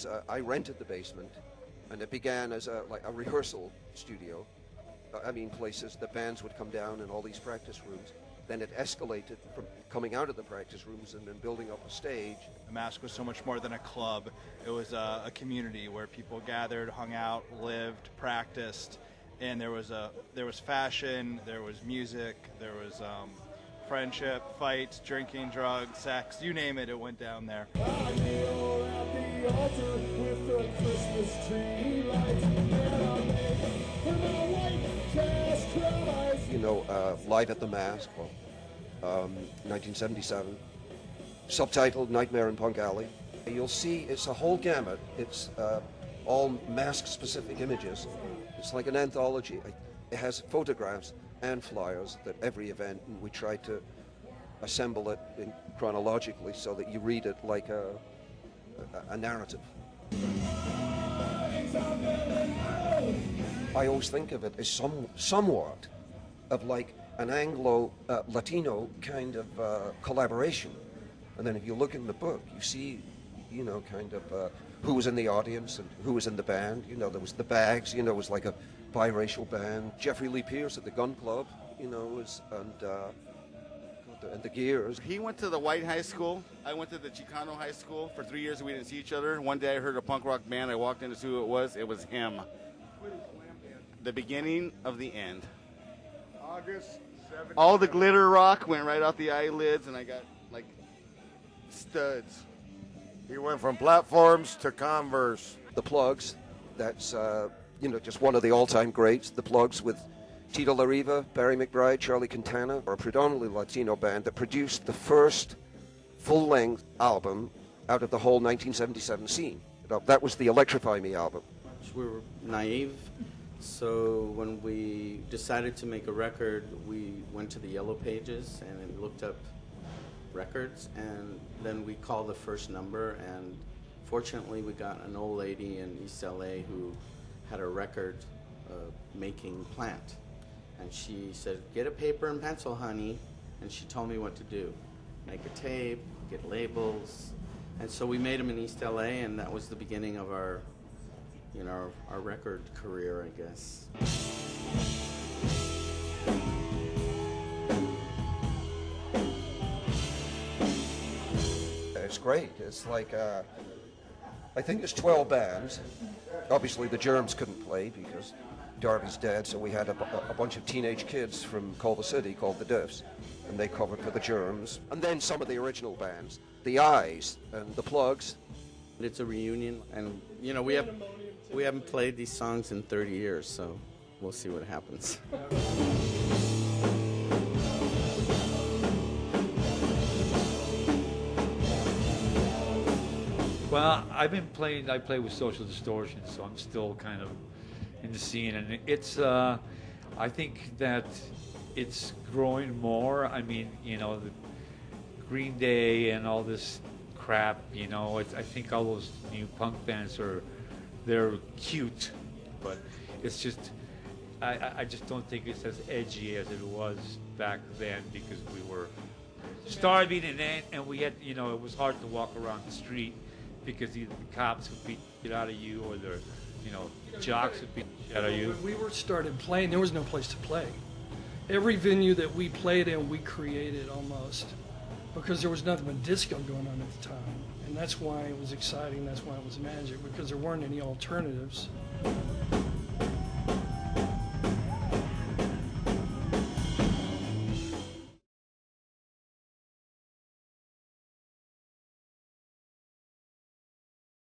was, I rented the basement, and it began as like a rehearsal studio. I mean, places the bands would come down in all these practice rooms. Then it escalated from coming out of the practice rooms and then building up a stage. Masque was so much more than a club. It was a community where people gathered, hung out, lived, practiced, and there was fashion, there was music, there was friendship, fights, drinking, drugs, sex, you name it, it went down there. You know, live at the Masque, 1977, subtitled Nightmare in Punk Alley. You'll see it's a whole gamut. It's all Masque-specific images. It's like an anthology. It has photographs and flyers at every event, and we try to assemble it chronologically so that you read it like a narrative. I always think of it as somewhat of like an Anglo-Latino kind of collaboration. And then if you look in the book, you see, you know, kind of who was in the audience and who was in the band. You know, there was the Bags, you know, it was like a biracial band. Jeffrey Lee Pierce at the Gun Club, you know, and the Gears. He went to the white high school. I went to the Chicano high school. For 3 years we didn't see each other. One day I heard a punk rock band. I walked in to see who it was. It was him. The beginning of the end. August 7th. All the glitter rock went right off the eyelids, and I got like studs. He went from platforms to Converse. The Plugz, that's you know, just one of the all-time greats. The Plugz with Tito, Larriva, Barry McBride, Charlie Quintana, are a predominantly Latino band that produced the first full-length album out of the whole 1977 scene. That was the Electrify Me album. We were naive, so when we decided to make a record, we went to the Yellow Pages and looked up records, and then we called the first number, and fortunately we got an old lady in East LA who had a record making plant. And she said, "Get a paper and pencil, honey." And she told me what to do. Make a tape, get labels. And so we made them in East LA, and that was the beginning of our, you know, our record career, I guess. It's great. It's like, I think there's 12 bands. Obviously the Germs couldn't play because Darby's dead, so we had a bunch of teenage kids from Culver City called the Diffs, and they covered for the Germs. And then some of the original bands, the Eyes and the Plugz. It's a reunion, and you know, we haven't played these songs in 30 years, so we'll see what happens. Well, I play with Social Distortion, so I'm still kind of in the scene, and it's, I think that it's growing more. I mean, you know, the Green Day and all this crap, you know, I think all those new punk bands they're cute, but it's just, I just don't think it's as edgy as it was back then, because we were starving, and we had, you know, it was hard to walk around the street because either the cops would beat it out of you, or the, you know, jocks would beat it out of you. When we started playing, there was no place to play. Every venue that we played in, we created almost, because there was nothing but disco going on at the time. And that's why it was exciting, that's why it was magic, because there weren't any alternatives.